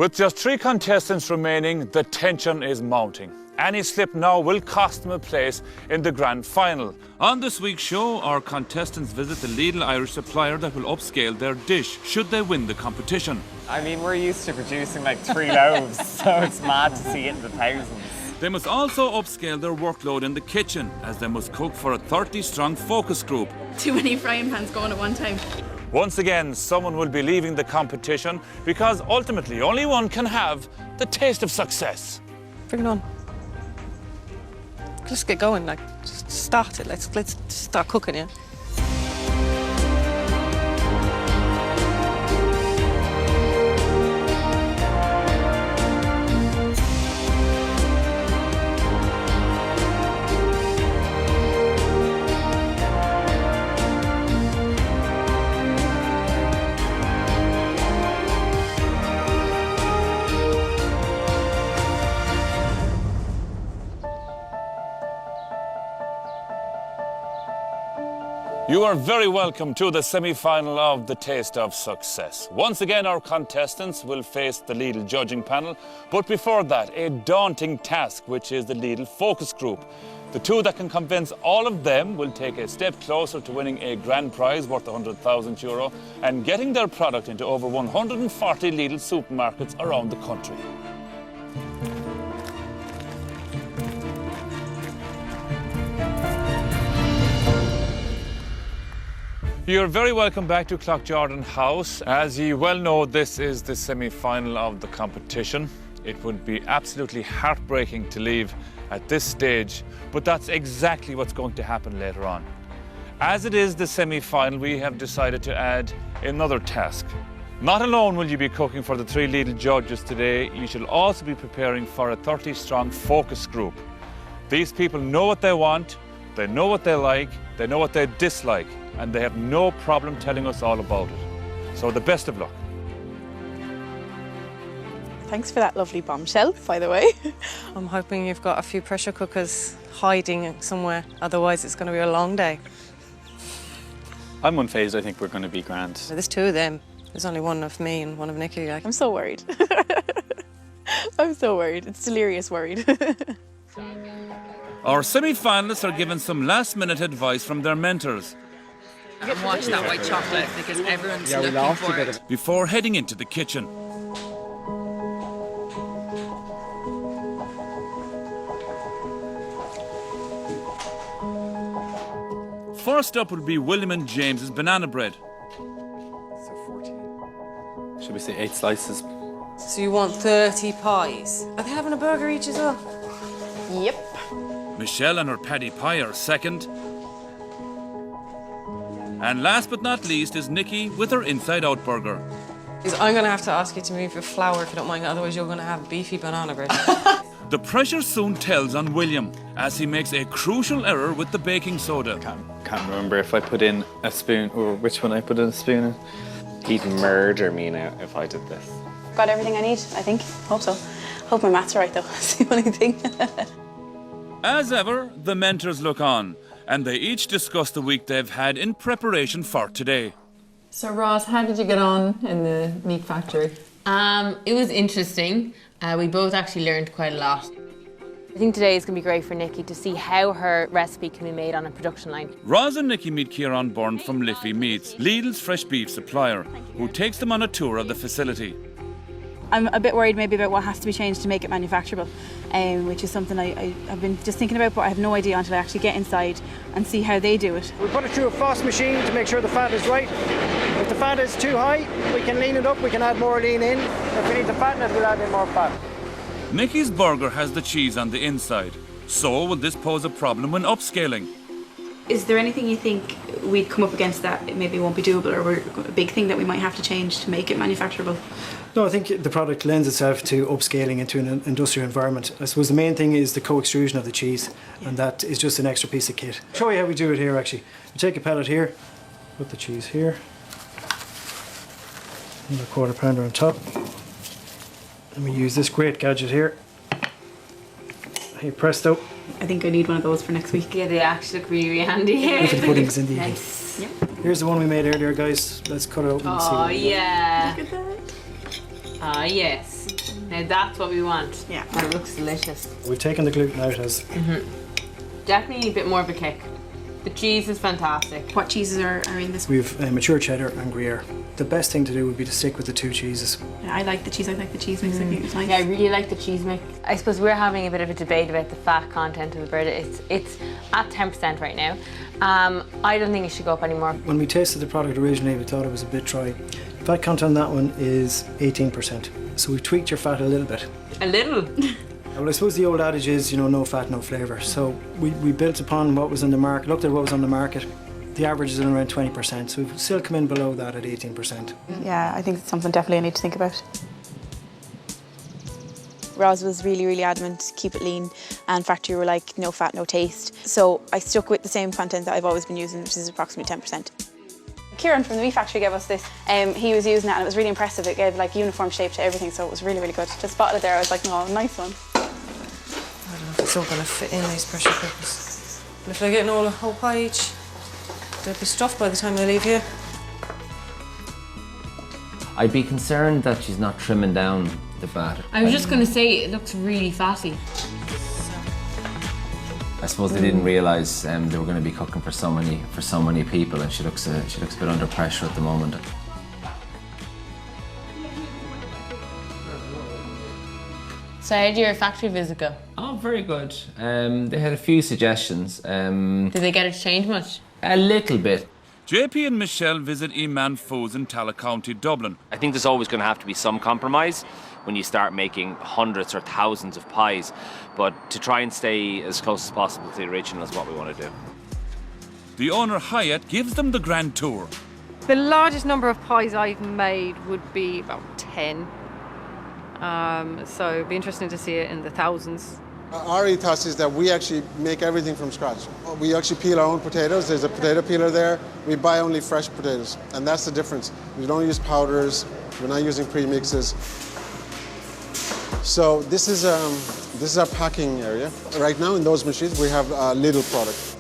With just 3 contestants remaining, the tension is mounting. Any slip now will cost them a place in the grand final. On this week's show, our contestants visit the Lidl Irish supplier that will upscale their dish should they win the competition. I mean, we're used to producing like 3 loaves, so it's mad to see it in the thousands. They must also upscale their workload in the kitchen, as they must cook for a 30-strong focus group. Too many frying pans going at one time. Once again, someone will be leaving the competition because ultimately only one can have the taste of success. Bring it on. Let's get going, like, just start it. Let's start cooking, yeah? You are very welcome to the semi-final of the Taste of Success. Once again, our contestants will face the Lidl judging panel, but before that, a daunting task, which is the Lidl focus group. The 2 that can convince all of them will take a step closer to winning a grand prize worth €100,000 and getting their product into over 140 Lidl supermarkets around the country. You're very welcome back to Cloughjordan House. As you well know, this is the semi-final of the competition. It would be absolutely heartbreaking to leave at this stage, but that's exactly what's going to happen later on. As it is the semi-final, we have decided to add another task. Not alone will you be cooking for the 3 Lidl judges today, you shall also be preparing for a 30-strong focus group. These people know what they want, they know what they like, they know what they dislike, and they have no problem telling us all about it. So the best of luck. Thanks for that lovely bombshell, by the way. I'm hoping you've got a few pressure cookers hiding somewhere, otherwise it's going to be a long day. I'm unfazed. I think we're going to be grand. There's 2 of them. There's only one of me and one of Nikki. Like. I'm so worried. I'm so worried. It's delirious worried. Our semi-finalists are given some last-minute advice from their mentors And watch that white chocolate because everyone's looking for it. before heading into the kitchen. First up will be William and James's banana bread. So 14. Should we say 8 slices? So you want 30 pies? Are they having a burger each as well? Yep. Michelle and her paddy pie are second. And last but not least is Nikki with her inside-out burger. I'm going to have to ask you to move your flour if you don't mind, otherwise you're going to have beefy banana bread. The pressure soon tells on William as he makes a crucial error with the baking soda. Can't remember if I put in a spoon or which one I put in a spoon in. He'd murder me now if I did this. Got everything I need, I think. Hope so. Hope my maths are right, though. That's the only thing. As ever, the mentors look on, and they each discuss the week they've had in preparation for today. So Ross, how did you get on in the meat factory? It was interesting. We both actually learned quite a lot. I think today is going to be great for Nikki to see how her recipe can be made on a production line. Roz and Nikki meet Kieran Byrne from Liffey Meats, Lidl's fresh beef supplier, who takes them on a tour of the facility. I'm a bit worried maybe about what has to be changed to make it manufacturable, which is something I've been just thinking about, but I have no idea until I actually get inside and see how they do it. We put it through a frost machine to make sure the fat is right. If the fat is too high, we can lean it up, we can add more lean in. If we need to fatten it, we'll add in more fat. Nikki's burger has the cheese on the inside, so will this pose a problem when upscaling? Is there anything you think we'd come up against that it maybe won't be doable, or a big thing that we might have to change to make it manufacturable? No, I think the product lends itself to upscaling into an industrial environment. I suppose the main thing is the co-extrusion of the cheese, and that is just an extra piece of kit. I'll show you how we do it here actually. We take a pellet here, put the cheese here, and a quarter pounder on top. And we use this great gadget here. Hey, presto. I think I need one of those for next week. Yeah, they actually look really handy here. Look at the puddings in the Nice. Yep. Here's the one we made earlier, guys. Let's cut it open and see. Oh, yeah. Look at that. Ah, yes. Now that's what we want. Yeah. And it looks delicious. We've taken the gluten out as Definitely a bit more of a kick. The cheese is fantastic. What cheeses are in this? we've mature cheddar and Gruyere. The best thing to do would be to stick with the 2 cheeses. Yeah, I like the cheese. I like the cheese mix. I think it's nice. Yeah, I really like the cheese mix. I suppose we're having a bit of a debate about the fat content of the bread. It's at 10% right now. I don't think it should go up anymore. When we tasted the product originally, we thought it was a bit dry. Fat content on that one is 18%. So we've tweaked your fat a little bit. A little. Well, I suppose the old adage is, you know, no fat, no flavour. So we built upon what was in the market, looked at what was on the market. The average is in around 20%, so we've still come in below that at 18%. Yeah, I think it's something definitely I need to think about. Roz was really, really adamant, keep it lean, and factory were like, no fat, no taste. So I stuck with the same content that I've always been using, which is approximately 10%. Kieran from the meat factory gave us this. He was using it and it was really impressive. It gave like uniform shape to everything, so it was really, really good. Just spotted it there, I was like, oh, nice one. I don't know if it's all going to fit in these pressure cookers. But if they're getting all a whole pie each, they'll be stuffed by the time they leave here. I'd be concerned that she's not trimming down the batter. I was just going to say, it looks really fatty. I suppose they didn't realise they were going to be cooking for so many people, and she looks a bit under pressure at the moment. So how did your factory visit go? Oh, very good. They had a few suggestions. Did they get it to change much? A little bit. JP and Michelle visit Eman Foods in Tala County, Dublin. I think there's always going to have to be some compromise when you start making hundreds or thousands of pies, but to try and stay as close as possible to the original is what we want to do. The owner, Hyatt, gives them the grand tour. The largest number of pies I've made would be about 10. So it'd be interesting to see it in the thousands. Our ethos is that we actually make everything from scratch. We actually peel our own potatoes. There's a potato peeler there. We buy only fresh potatoes, and that's the difference. We don't use powders. We're not using premixes. So this is our packing area. Right now in those machines we have a little product.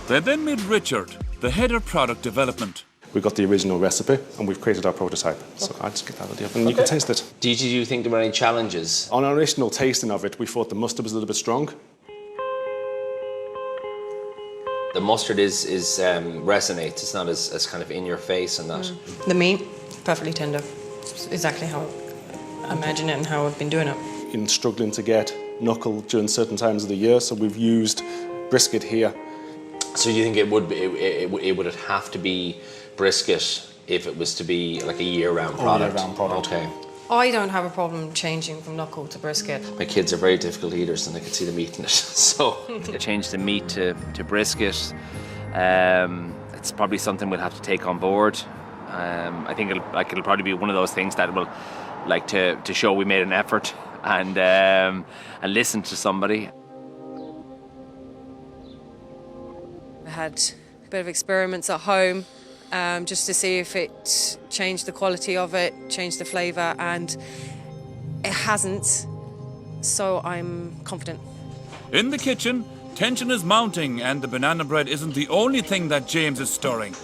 They then meet Richard, the head of product development. We've got the original recipe and we've created our prototype. So I'll just get that with you and you can taste it. Did you think there were any challenges? On our initial tasting of it, we thought the mustard was a little bit strong. The mustard resonates. It's not as kind of in your face and that. The meat, perfectly tender. It's exactly how I imagine it and how I've been doing it. In struggling to get knuckle during certain times of the year, so we've used brisket here. So you think it would have to be brisket if it was to be like a year-round product? Year-round product. Okay. I don't have a problem changing from knuckle to brisket. My kids are very difficult eaters and I can see them eating it. So Change the meat to brisket. It's probably something we'll have to take on board. I think it'll probably be one of those things that will like to show we made an effort and listen to somebody. I had a bit of experiments at home just to see if it changed the quality of it, changed the flavour, and it hasn't, so I'm confident. In the kitchen, tension is mounting and the banana bread isn't the only thing that James is stirring.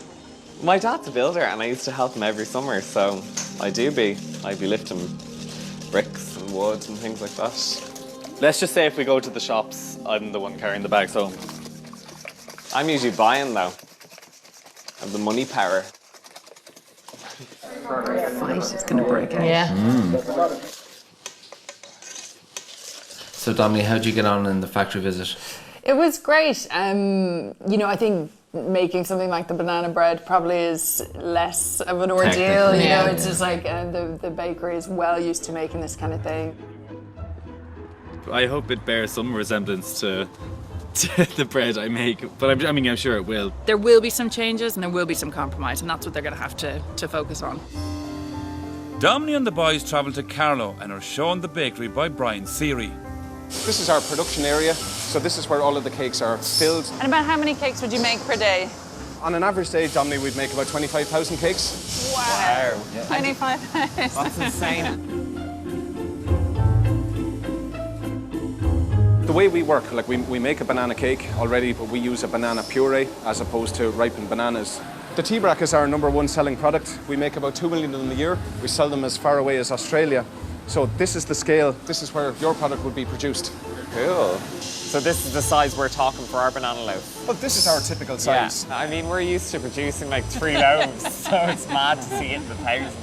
My dad's a builder and I used to help him every summer, so I'd be lifting bricks and wood and things like that. Let's just say if we go to the shops, I'm the one carrying the bags home. I'm usually buying though. I have the money power. Fight is going to break out. Yeah. So Dominique, how'd you get on in the factory visit? It was great. You know, I think making something like the banana bread probably is less of an ordeal. You know, it's just like the bakery is well used to making this kind of thing. I hope it bears some resemblance to the bread I make, but I'm sure it will. There will be some changes and there will be some compromise, and that's what they're going to have to focus on. Dominic and the boys travel to Carlow and are shown the bakery by Brian Seary. This is our production area, so this is where all of the cakes are filled. And about how many cakes would you make per day? On an average day, Dominic, we'd make about 25,000 cakes. Wow. Yeah. 25,000. That's insane. The way we work, like we make a banana cake already, but we use a banana puree as opposed to ripened bananas. The T-Brack is our #1 selling product. We make about 2 million of them a year. We sell them as far away as Australia. So this is the scale. This is where your product would be produced. Cool. So this is the size we're talking for our banana loaf. Well, this is our typical size. Yeah. I mean, we're used to producing like 3 loaves, so it's mad to see it in the thousands.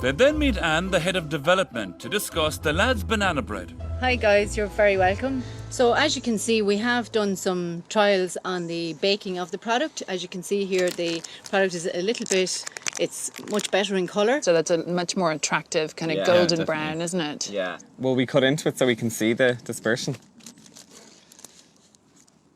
They then meet Anne, the head of development, to discuss the lads' banana bread. Hi guys, you're very welcome. So as you can see, we have done some trials on the baking of the product. As you can see here, the product is a little bit, it's much better in colour. So that's a much more attractive kind of golden brown, isn't it? Yeah. Will we cut into it so we can see the dispersion?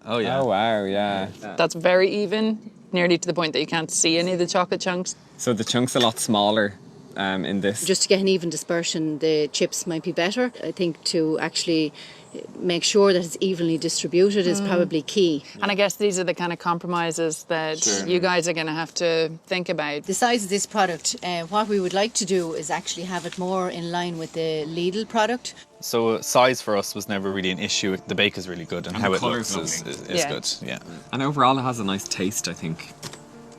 Oh yeah. Oh wow, yeah. That's very even, nearly to the point that you can't see any of the chocolate chunks. So the chunk's a lot smaller in this. Just to get an even dispersion, the chips might be better. I think to actually make sure that it's evenly distributed is probably key. And I guess these are the kind of compromises that you guys are going to have to think about. The size of this product, what we would like to do is actually have it more in line with the Lidl product. So size for us was never really an issue. The bake is really good and how it looks is good. Yeah. And overall it has a nice taste, I think.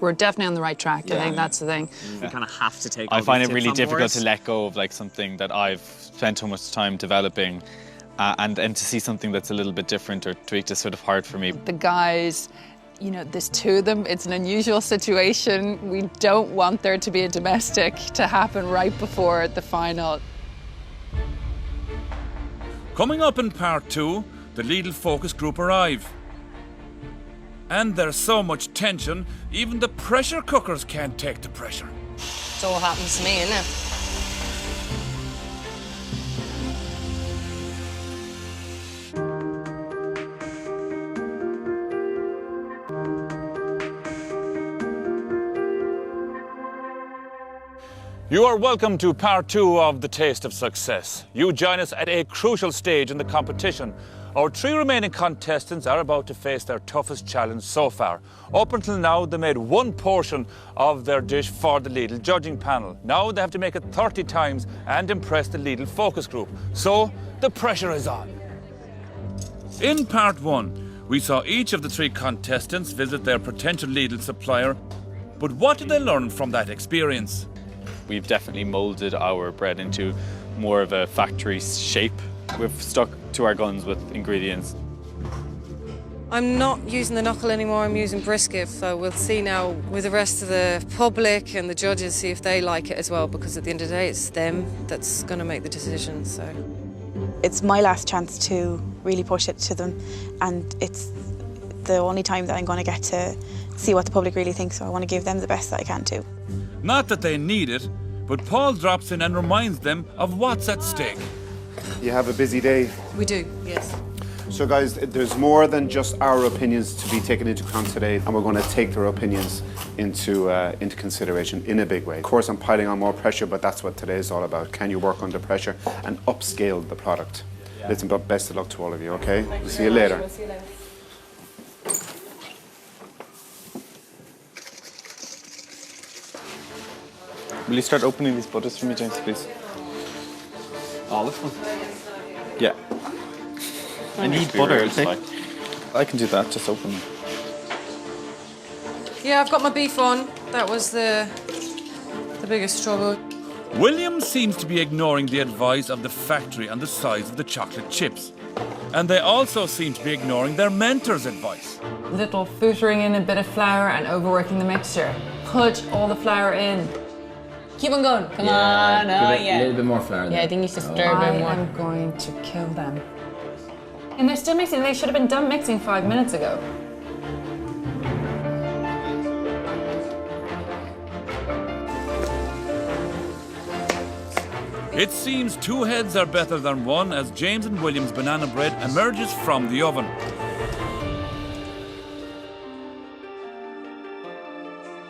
We're definitely on the right track. I think that's the thing. We kind of have to take I all find these it really tips on difficult board. to let go of like something that I've spent so much time developing and to see something that's a little bit different or tweaked is sort of hard for me. The guys, you know, there's 2 of them. It's an unusual situation. We don't want there to be a domestic to happen right before the final. Coming up in part 2, the Lidl focus group arrive. And there's so much tension, even the pressure cookers can't take the pressure. So what happens to me, innit? You are welcome to part 2 of The Taste of Success. You join us at a crucial stage in the competition. Our 3 remaining contestants are about to face their toughest challenge so far. Up until now, they made 1 portion of their dish for the Lidl judging panel. Now they have to make it 30 times and impress the Lidl focus group. So, the pressure is on. In part 1, we saw each of the 3 contestants visit their potential Lidl supplier. But what did they learn from that experience? We've definitely moulded our bread into more of a factory shape. We've stuck to our guns with ingredients. I'm not using the knuckle anymore, I'm using brisket. So we'll see now with the rest of the public and the judges, see if they like it as well, because at the end of the day, it's them that's going to make the decision. So It's my last chance to really push it to them, and it's the only time that I'm going to get to see what the public really thinks, so I want to give them the best that I can too. Not that they need it, but Paul drops in and reminds them of what's at stake. You have a busy day. we do, yes. So guys, there's more than just our opinions to be taken into account today, and we're going to take their opinions into consideration in a big way. Of course, I'm piling on more pressure, but that's what today is all about. Can you work under pressure and upscale the product? Listen, but best of luck to all of you, okay? We'll see you later. Will you start opening these butters for me, James, please? All of them? Yeah. I need butter, okay? I can do that, just open them. Yeah, I've got my beef on. That was the biggest struggle. William seems to be ignoring the advice of the factory on the size of the chocolate chips. And they also seem to be ignoring their mentor's advice. Little footering in a bit of flour and overworking the mixture. Put all the flour in. Keep on going. Come on. Oh, yeah. A little bit more flour there. Yeah, I think you should stir a bit more. I am going to kill them. And they're still mixing. They should have been done mixing 5 minutes ago. It seems 2 heads are better than 1 as James and William's banana bread emerges from the oven.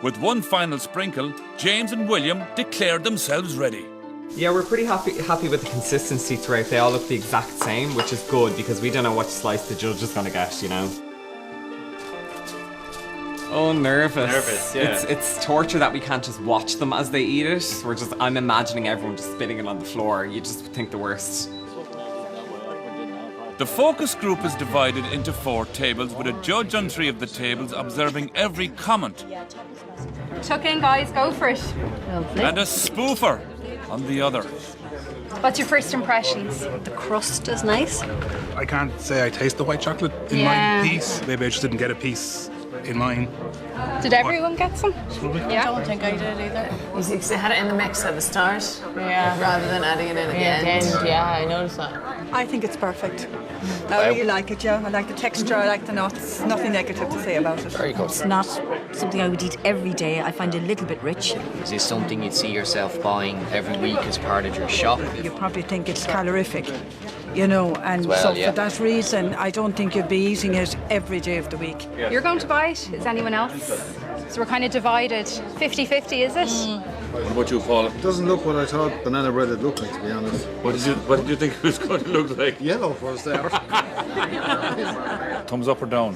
With 1 final sprinkle, James and William declared themselves ready. Yeah, we're pretty happy with the consistency throughout. They all look the exact same, which is good because we don't know what slice the judge is going to get, you know. Oh, nervous. Nervous, yeah. It's torture that we can't just watch them as they eat it. I'm imagining everyone just spitting it on the floor. You just think the worst. The focus group is divided into 4 tables with a judge on 3 of the tables observing every comment. Tuck in, guys, go for it. And a spoofer on the other. What's your first impressions? The crust is nice. I can't say I taste the white chocolate in Yeah. my piece. Maybe I just didn't get a piece in mine. Did everyone get some? I don't think I did either. You had it in the mix at the start, rather than adding it in at the end. Yeah, I noticed that. I think it's perfect. I really like it, yeah. I like the texture, I like the nuts. Nothing negative to say about it. Very good. It's not something I would eat every day. I find it a little bit rich. Is this something you'd see yourself buying every week as part of your shop? You probably think it's calorific, you know, and Well, so yeah. for that reason, I don't think you'd be eating it every day of the week. You're going to buy it? Is anyone else? So we're kind of divided. 50-50, is it? What about you, Paul? It doesn't look what I thought banana bread would look like, to be honest. What did you think it was going to look like? Yellow for a start. Thumbs up or down?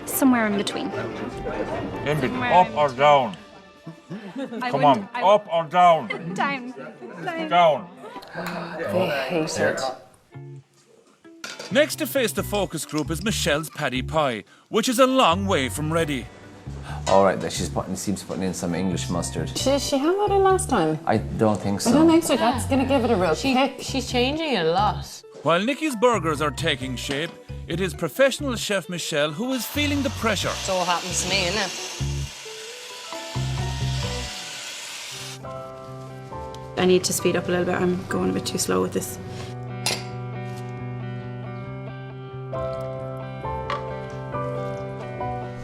Somewhere in between. Up or down? Come on, up or down? Down. Down. They hate it. Next to face the focus group is Michelle's paddy pie, which is a long way from ready. All right, she's seems to be putting in some English mustard. Did she have that in last time? I don't think so. I don't think so. That's going to give it a real kick. She's changing it a lot. While Nikki's burgers are taking shape, it is professional chef Michelle who is feeling the pressure. So what happens to me, innit? I need to speed up a little bit. I'm going a bit too slow with this.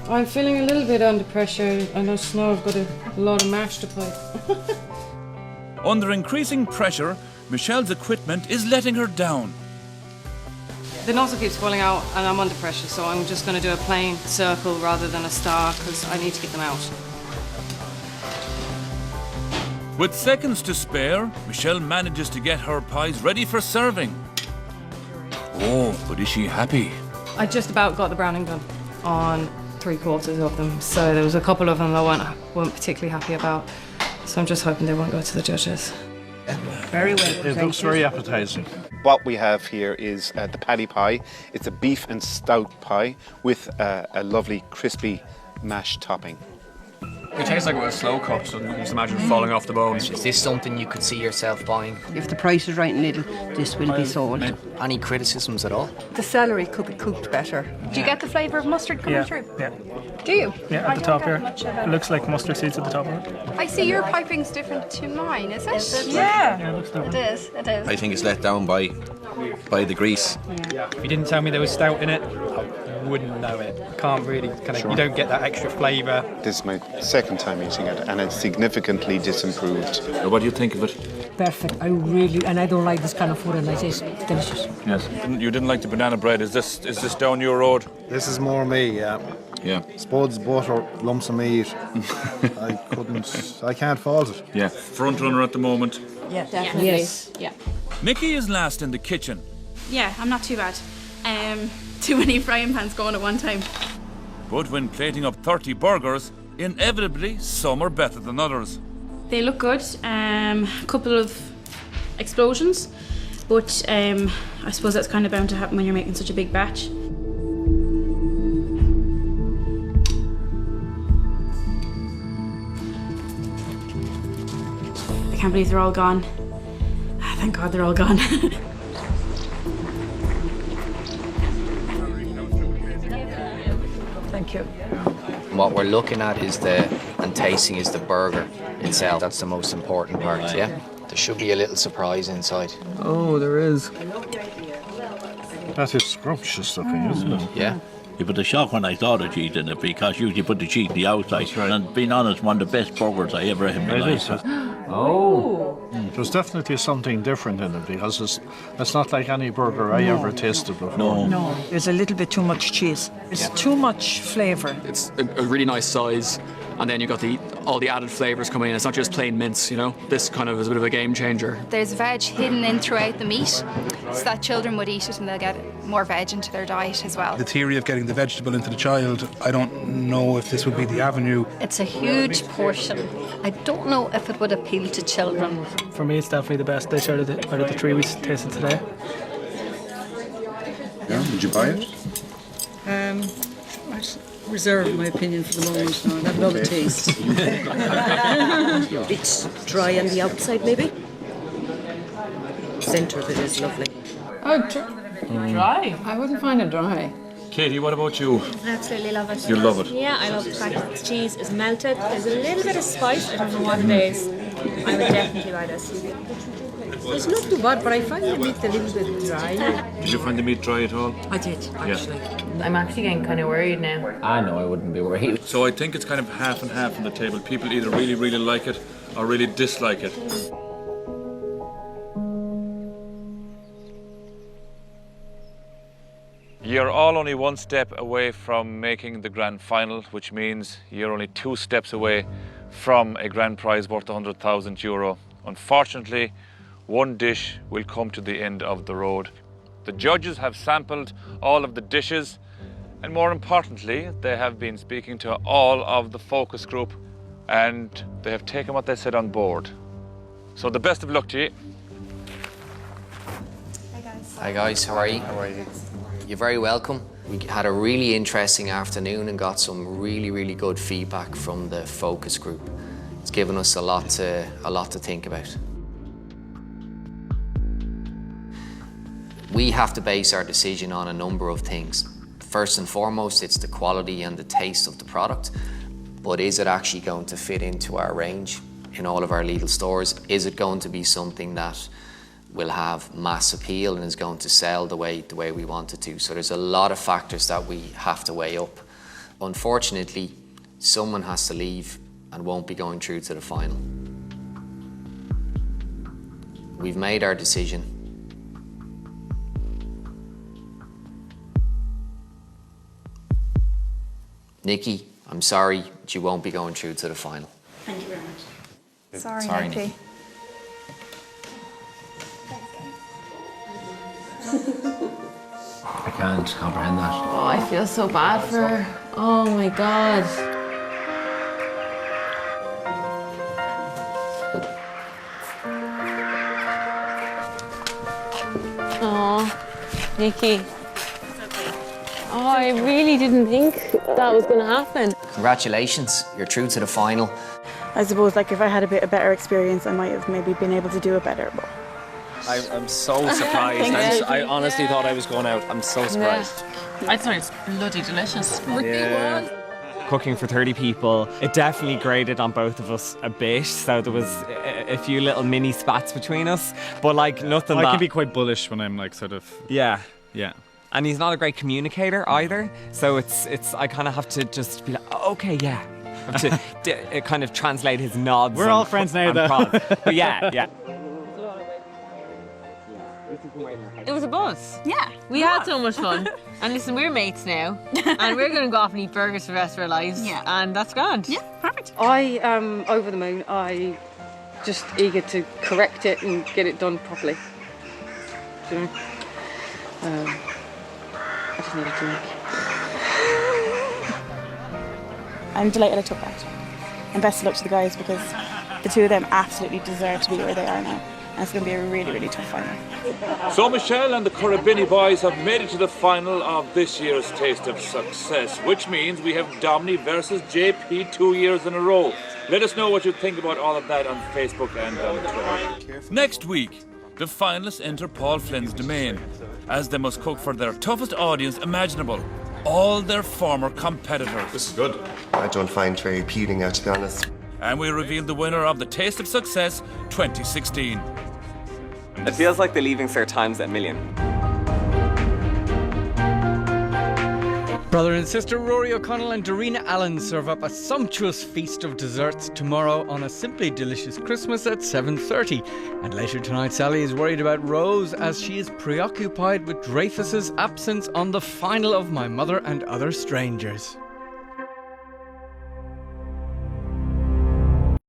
I'm feeling a little bit under pressure. I just know I've got a lot of mash to pipe. Under increasing pressure, Michelle's equipment is letting her down. The nozzle keeps falling out and I'm under pressure, so I'm just going to do a plain circle rather than a star because I need to get them out. With seconds to spare, Michelle manages to get her pies ready for serving. Oh, but is she happy? I just about got the browning done on 3/4 of them, so there was a couple of them I weren't particularly happy about. So I'm just hoping they won't go to the judges. Very well. It looks very appetizing. What we have here is the paddy pie. It's a beef and stout pie with a lovely crispy mash topping. It tastes like it was slow cooked, so you just imagine falling off the bone. Is this something you could see yourself buying? If the price is right in Lidl, this will be sold. Any criticisms at all? The celery could be cooked better. Do you get the flavour of mustard coming through? Yeah. Do you? Yeah, I at the don't top get here. much of it. It looks like mustard seeds at the top of it. I see your piping's different to mine, is it? Yeah, it looks different. It is, it is. I think it's let down by the grease. If you didn't tell me there was stout in it, I wouldn't know it. Can't really you don't get that extra flavour. This is my second time eating it and it's significantly disimproved. What do you think of it? Perfect. I really, and I don't like this kind of food, and it is delicious. Yes. You didn't like the banana bread. Is this down your road? This is more me, yeah. Yeah. Spuds, butter, lumps of meat. I can't fault it. Yeah. Front runner at the moment. Yeah, definitely. Yes. Yeah. Nikki is last in the kitchen. Yeah, I'm not too bad. Too many frying pans going at one time. But when plating up 30 burgers, inevitably some are better than others. They look good. A couple of explosions, but I suppose that's kind of bound to happen when you're making such a big batch. I can't believe they're all gone. Thank God they're all gone. Thank you. What we're looking at and tasting is the burger itself. That's the most important part, yeah? There should be a little surprise inside. Oh, there is. That is scrumptious looking, isn't it? Yeah. It was a shock when I saw the cheese in it because usually put the cheese on the outside. Right. And being honest, one of the best burgers I ever had in my life. Oh. There's definitely something different in it because it's not like any burger I ever tasted before. No, there's a little bit too much cheese. It's too much flavour. It's a really nice size, and then you've got all the added flavours coming in. It's not just plain mince, you know? This kind of is a bit of a game changer. There's veg hidden in throughout the meat, so that children would eat it and they'll get more veg into their diet as well. The theory of getting the vegetable into the child, I don't know if this would be the avenue. It's a huge portion. I don't know if it would appeal to children. For me, it's definitely the best dish out of the 3 we tasted today. Did you buy it? I reserve my opinion for the moment now. I'll have another taste. It's dry on the outside, maybe. Centre of it is lovely. Oh, dry? I wouldn't find it dry. Katie, what about you? Absolutely love it. You love it? Yeah, I love the fact that the cheese is melted. There's a little bit of spice. I don't know what it is. I would definitely buy this. It's not too bad, but I find the meat a little bit dry. Did you find the meat dry at all? I did, actually. Yeah. I'm actually getting kind of worried now. I know, I wouldn't be worried. So I think it's kind of half and half on the table. People either really, really like it or really dislike it. You're all only one step away from making the grand final, which means you're only 2 steps away from a grand prize worth €100,000. Unfortunately, one dish will come to the end of the road. The judges have sampled all of the dishes, and more importantly, they have been speaking to all of the focus group, and they have taken what they said on board. So the best of luck to you. Hi guys, how are you? How are you? You're very welcome. We had a really interesting afternoon and got some really, really good feedback from the focus group. It's given us a lot to think about. We have to base our decision on a number of things. First and foremost, it's the quality and the taste of the product, but is it actually going to fit into our range in all of our Lidl stores? Is it going to be something that will have mass appeal and is going to sell the way we want it to? So there's a lot of factors that we have to weigh up. Unfortunately, someone has to leave and won't be going through to the final. We've made our decision. Nikki, I'm sorry, but you won't be going through to the final. Thank you very much. Sorry, Nikki. I can't comprehend that. Oh, I feel so bad for her. Oh my God. Oh, Nikki. Oh, I really didn't think that was going to happen. Congratulations, you're through to the final. I suppose like if I had a bit of better experience, I might have maybe been able to do it better. But I'm so surprised. I honestly thought I was going out. I'm so surprised. I thought it's bloody delicious. Yeah. Cooking for 30 people, it definitely grated on both of us a bit, so there was a few little mini spats between us, but like nothing I that... can be quite bullish when I'm like sort of... Yeah. Yeah. And he's not a great communicator either, so it's I kind of have to just be like, oh, okay, yeah. I have to kind of translate his nods. We're all friends now, though. But yeah. It was a buzz. Yeah. We had so much fun. And listen, we're mates now. And we're going to go off and eat burgers for the rest of our lives. Yeah. And that's grand. Yeah, perfect. I am over the moon. I just eager to correct it and get it done properly. Do you know? I just need a drink. I'm delighted I took that. And best of luck to the guys because the two of them absolutely deserve to be where they are now. And it's going to be a really, really tough final. So Michelle and the Corribini boys have made it to the final of this year's Taste of Success, which means we have Domini versus JP 2 years in a row. Let us know what you think about all of that on Facebook and on Twitter. Next week, the finalists enter Paul Flynn's domain, as they must cook for their toughest audience imaginable, all their former competitors. This is good. I don't find it very appealing now, to be honest. And we reveal the winner of the Taste of Success 2016. It feels like the Leaving Cert times a million. Brother and sister Rory O'Connell and Dorina Allen serve up a sumptuous feast of desserts tomorrow on A Simply Delicious Christmas at 7:30. And later tonight, Sally is worried about Rose as she is preoccupied with Dreyfus's absence on the final of My Mother and Other Strangers.